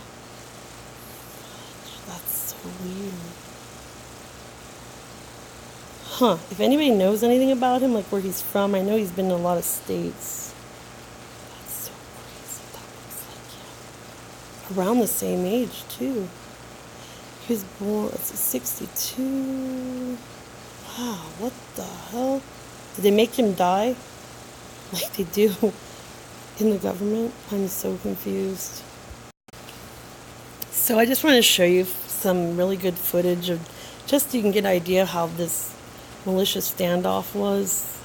that's so weird. Huh. If anybody knows anything about him, like where he's from, I know he's been in a lot of states. That's so crazy. That looks like him. Around the same age, too. He was born, let's see, 62. Wow, what the hell? Did they make him die? Like they do in the government? I'm so confused. So I just want to show you some really good footage of, just so you can get an idea how this malicious standoff was.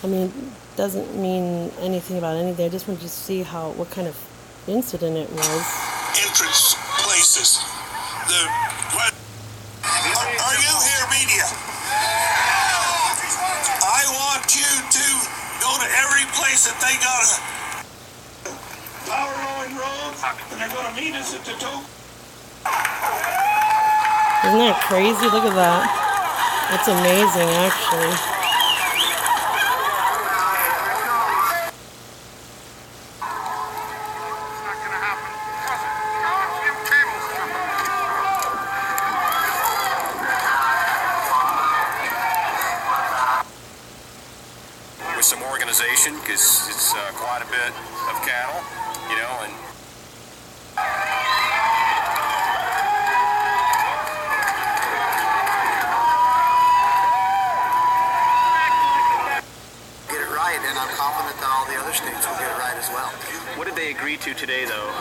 I mean, it doesn't mean anything about anything. I just want you to see what kind of incident it was. Entrance places. Are you here, media? I want you to go to every place that they got power line roads, and they're going to meet us at the toe. Isn't that crazy? Look at that. That's amazing, actually. Some organization, because it's quite a bit of cattle, you know, and get it right, and I'm confident that all the other states will get it right as well. what did they agree to today, though?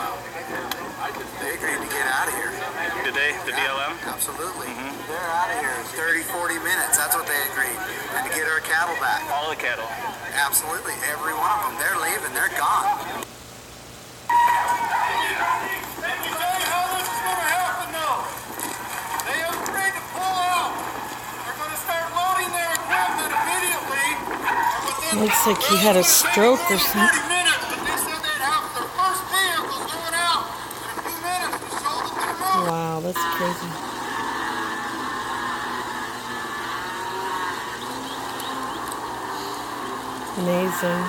They agreed to get out of here. Did they, the BLM? Absolutely. They're out of here in 30, 40 minutes. That's what they agreed. And to get our cattle back. All the cattle. Absolutely. Every one of them. They're leaving. They're gone. Looks like he had a stroke or something. Wow, that's crazy. Amazing.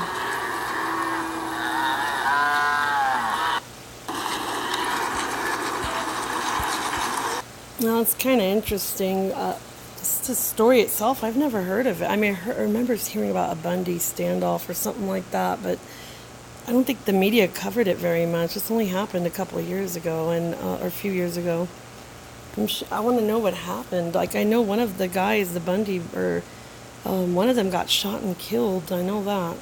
Well, it's kind of interesting. Just the story itself, I've never heard of it. I mean, I remember hearing about a Bundy standoff or something like that, but I don't think the media covered it very much. It's only happened a couple of years ago, or a few years ago. I want to know what happened. Like, I know one of the guys, the Bundy, one of them got shot and killed. I know that.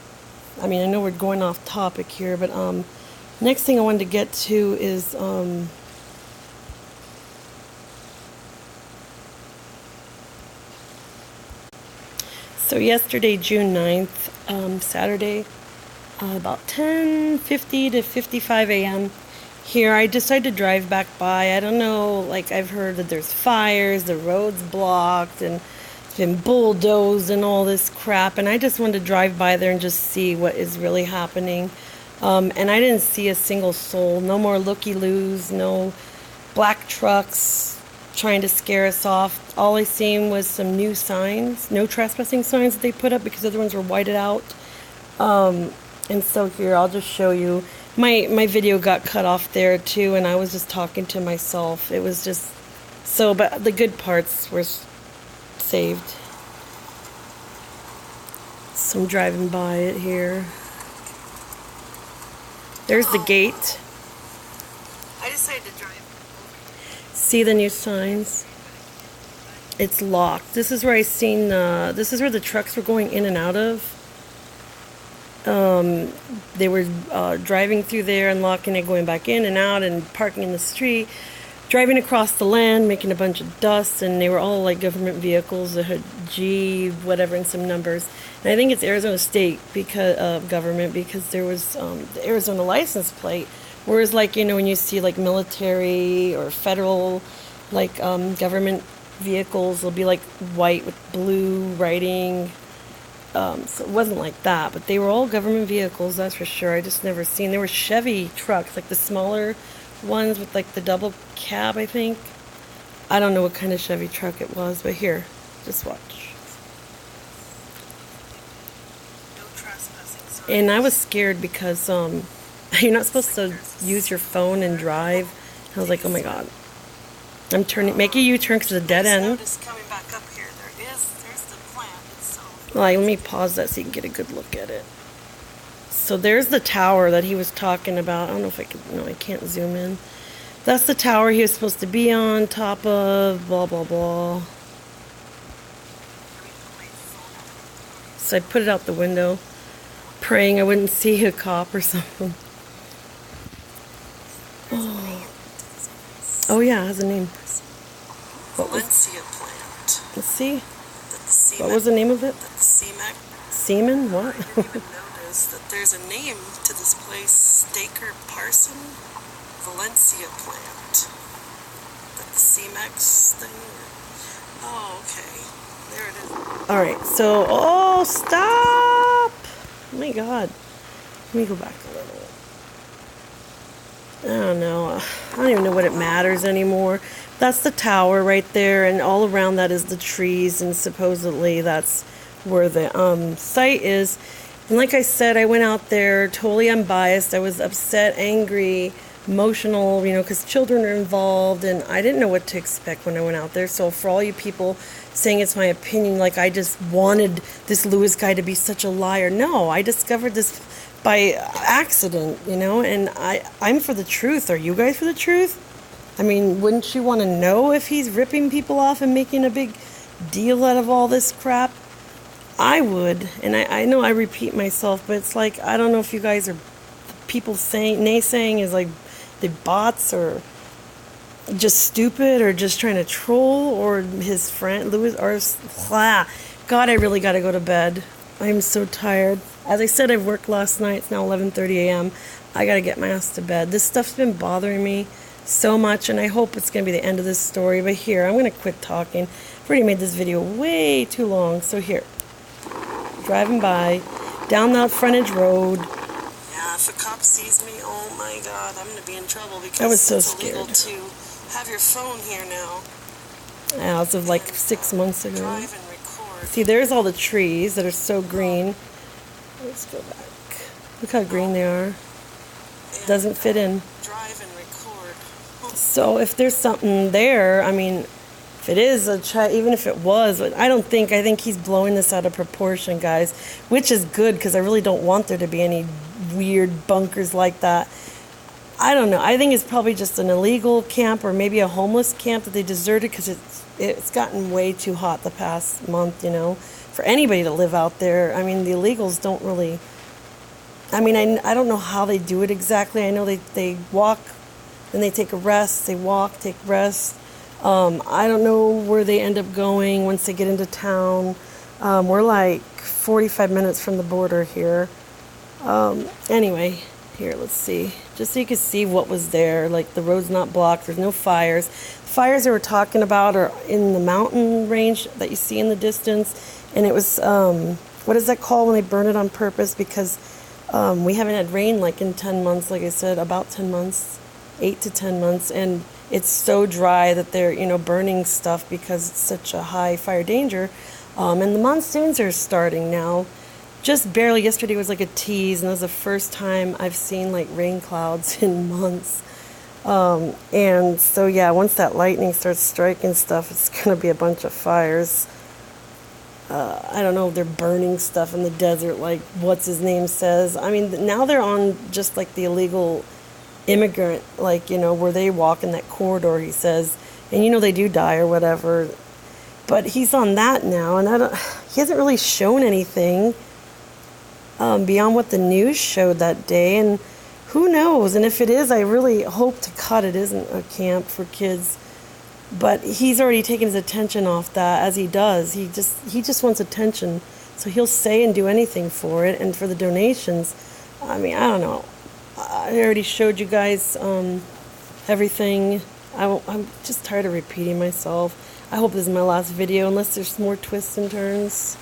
I mean, I know we're going off topic here, but next thing I wanted to get to is so yesterday, June 9th, Saturday, about 10:50 to 55 a.m. here, I decided to drive back by. I don't know, like, I've heard that there's fires, the road's blocked, and it's been bulldozed and all this crap, and I just wanted to drive by there and just see what is really happening. And I didn't see a single soul. No more looky-loos, no black trucks trying to scare us off. All I seen was some new signs, no trespassing signs that they put up because the other ones were whited out. And so here, I'll just show you. My video got cut off there too, and I was just talking to myself. It was just so, but the good parts were saved. So I'm driving by it here. There's the gate. I decided to drive. See the new signs? It's locked. This is where I seen this is where the trucks were going in and out of. They were driving through there and locking it, going back in and out, and parking in the street, driving across the land, making a bunch of dust, and they were all like government vehicles that had G whatever and some numbers. And I think it's Arizona State government, because there was the Arizona license plate. Whereas, like, you know, when you see like military or federal, like government vehicles, they'll be like white with blue writing. So it wasn't like that, but they were all government vehicles, that's for sure. I just never seen. There were Chevy trucks, like the smaller ones with like the double cab, I think. I don't know what kind of Chevy truck it was, but here, just watch. No trespassing signs. And I was scared because You're not supposed to use your phone and drive. I was like, oh my god. I'm turning, make a U-turn because it's a dead end. Notice coming back up here. There's the plant itself. Like, let me pause that so you can get a good look at it. So there's the tower that he was talking about. I don't know if I can, no, I can't zoom in. That's the tower he was supposed to be on top of, blah, blah, blah. So I put it out the window, praying I wouldn't see a cop or something. Oh yeah, it has a name. Valencia plant. Let's see. That the What was the name of it? That the CMAC. Seaman? What? I didn't even notice that there's a name to this place. Staker Parson Valencia plant. That the CMAX thing. Oh, okay. There it is. Alright, so, oh, stop! Oh my god. Let me go back a little. I don't know. I don't even know what it matters anymore. That's the tower right there, and all around that is the trees, and supposedly that's where the site is. And like I said, I went out there totally unbiased. I was upset, angry, emotional, you know, because children are involved, and I didn't know what to expect when I went out there. So for all you people saying it's my opinion, like I just wanted this Lewis guy to be such a liar. No, I discovered this by accident, you know, and I'm for the truth. Are you guys for the truth? I mean, wouldn't you want to know if he's ripping people off and making a big deal out of all this crap? I would, and I know I repeat myself, but it's like, I don't know if you guys are people saying, naysaying is like the bots or just stupid or just trying to troll, or his friend, Lewis, or blah. God, I really got to go to bed. I'm so tired. As I said, I worked last night. It's now 11:30 a.m. I got to get my ass to bed. This stuff's been bothering me so much, and I hope it's going to be the end of this story. But here, I'm going to quit talking. I've already made this video way too long. So here, driving by, down that frontage road. Yeah, if a cop sees me, oh my god, I'm going to be in trouble because I was so it's illegal scared. to have your phone here now. As of like 6 months ago. Drive and record. See, there's all the trees that are so green. Let's go back. Look how green they are. Doesn't fit in. Drive and record. So if there's something there, I mean, if it is a child, even if it was, I think he's blowing this out of proportion, guys, which is good because I really don't want there to be any weird bunkers like that. I don't know. I think it's probably just an illegal camp or maybe a homeless camp that they deserted because it's gotten way too hot the past month, you know, for anybody to live out there. I mean, the illegals don't really, I mean, I don't know how they do it exactly. I know they walk, then they take a rest, they walk, take rest. I don't know where they end up going once they get into town. We're like 45 minutes from the border here. Anyway, here, let's see. Just so you can see what was there. Like, the road's not blocked. There's no fires. The fires they were talking about are in the mountain range that you see in the distance. And it was, what is that called when they burn it on purpose? Because we haven't had rain like in 10 months, like I said, about 10 months, 8 to 10 months. And it's so dry that they're, you know, burning stuff because it's such a high fire danger. And the monsoons are starting now. Just barely. Yesterday was like a tease, and that was the first time I've seen like rain clouds in months. And so yeah, once that lightning starts striking stuff, it's gonna be a bunch of fires. I don't know if they're burning stuff in the desert like what's his name says. I mean, now they're on just like the illegal immigrant, like, you know, where they walk in that corridor, he says, and you know they do die or whatever. But he's on that now, and he hasn't really shown anything beyond what the news showed that day, and who knows? And if it is, I really hope to God it isn't a camp for kids. But he's already taken his attention off that, as he does. He just wants attention, so he'll say and do anything for it. And for the donations, I mean, I don't know. I already showed you guys everything. I'm just tired of repeating myself. I hope this is my last video, unless there's more twists and turns.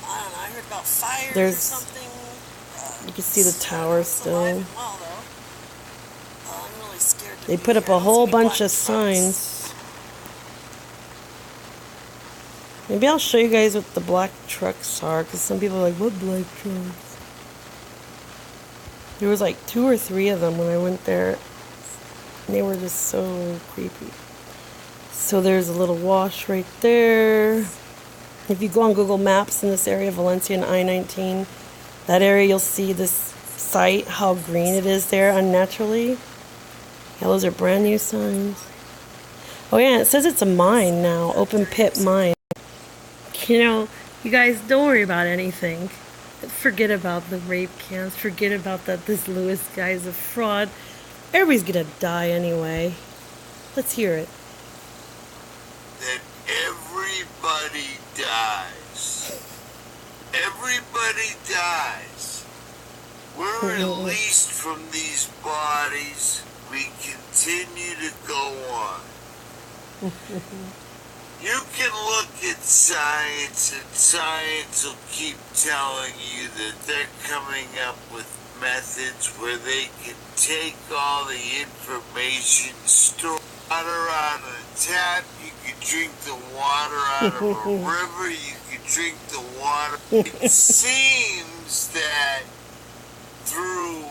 I don't know. I heard about fires There's, or something. You can see the tower still. Well, I'm really scared to They be put up here. a whole It's gonna be bunch black of trucks. signs. Maybe I'll show you guys what the black trucks are, because some people are like, what black trucks? There was like 2 or 3 of them when I went there. And they were just so creepy. So there's a little wash right there. If you go on Google Maps in this area, Valencia and I-19, that area, you'll see this site, how green it is there unnaturally. Yeah, those are brand new signs. Oh yeah, it says it's a mine now, open pit mine. You know, you guys, don't worry about anything. Forget about the rape cams. Forget about that this Lewis guy is a fraud. Everybody's gonna die anyway. Let's hear it. That everybody dies. Everybody dies. We're released from these bodies. We continue to go on. You can look at science, and science will keep telling you that they're coming up with methods where they can take all the information, store water out of the tap, you can drink the water out of a river, you can drink the water. It seems that through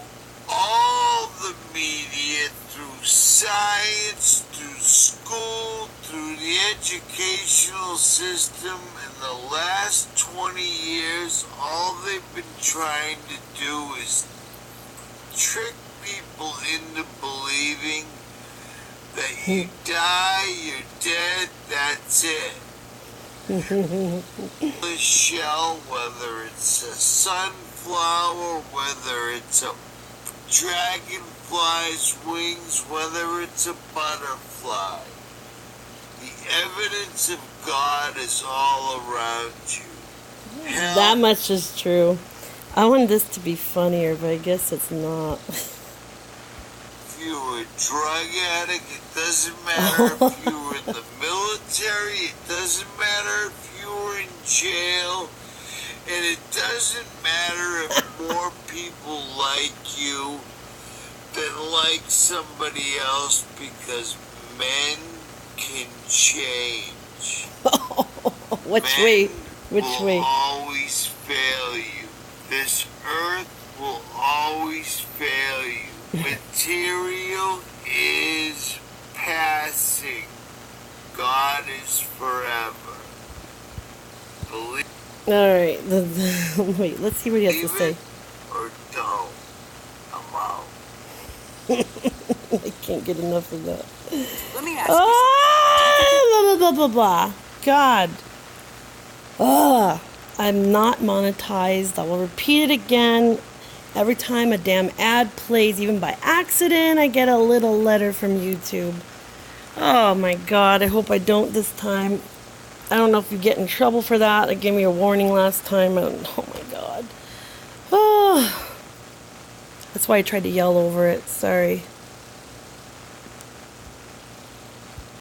all the media, through science, through school, through the educational system, in the last 20 years, all they've been trying to do is trick people into believing that you die, you're dead, that's it. The shell, whether it's a sunflower, whether it's a dragonfly's wings, whether it's a butterfly. The evidence of God is all around you. Hell, That much is true. I wanted this to be funnier, but I guess it's not. if you were a drug addict, it doesn't matter. If you were in the military, it doesn't matter. If you were in jail, and it doesn't matter if more people like you than like somebody else, because men can change. Which Men way? Which will way? always fail you. This earth will always fail you. Material is passing. God is forever. Believe Alright, wait, let's see what he has to say. it or don't. I'm out. I can't get enough of that. Let me ask you Ah, blah, blah, blah, blah, blah. God. Ugh. I'm not monetized. I will repeat it again. Every time a damn ad plays, even by accident, I get a little letter from YouTube. Oh my God, I hope I don't this time. I don't know if you get in trouble for that. They gave me a warning last time. And, oh my God. Oh. That's why I tried to yell over it. Sorry.